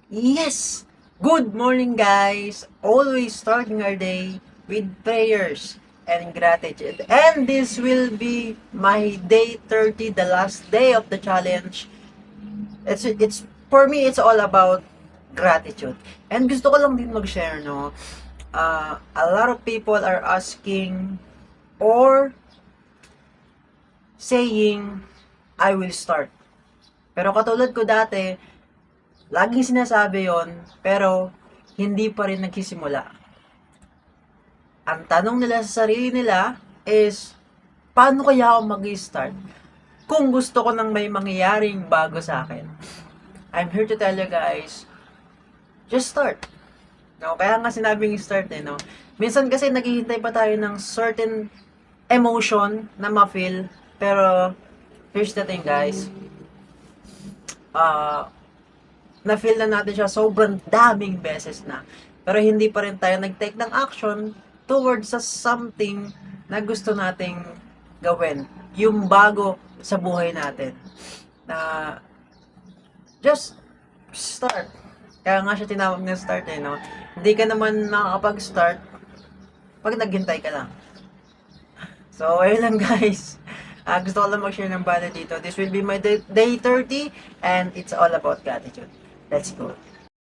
Yes! Good morning, guys! Always starting our day with prayers and gratitude. And this will be my day 30, the last day of the challenge. It's for me, it's all about gratitude. And gusto ko lang din mag-share, no? A lot of people are asking or saying, I will start. Pero katulad ko dati, laging sinasabi yon pero hindi pa rin nagsisimula. Ang tanong nila sa sarili nila is, paano kaya ako mag-start kung gusto ko nang may mangyayaring bago sa akin? I'm here to tell you guys, just start. No, kaya nga sinabing start no. Minsan kasi naghihintay pa tayo ng certain emotion na ma-feel, pero here's the thing guys. Na-feel na natin siya sobrang daming beses na. Pero hindi pa rin tayo nag-take ng action towards sa something na gusto nating gawin. Yung bago sa buhay natin. Na just start. Kaya nga siya tinawag na start no. Hindi ka naman nakakapag-start pag naghintay ka lang. So, ayun lang guys. Gusto ko lang mag-share ng bala dito. This will be my day 30 and it's all about gratitude. Let's go.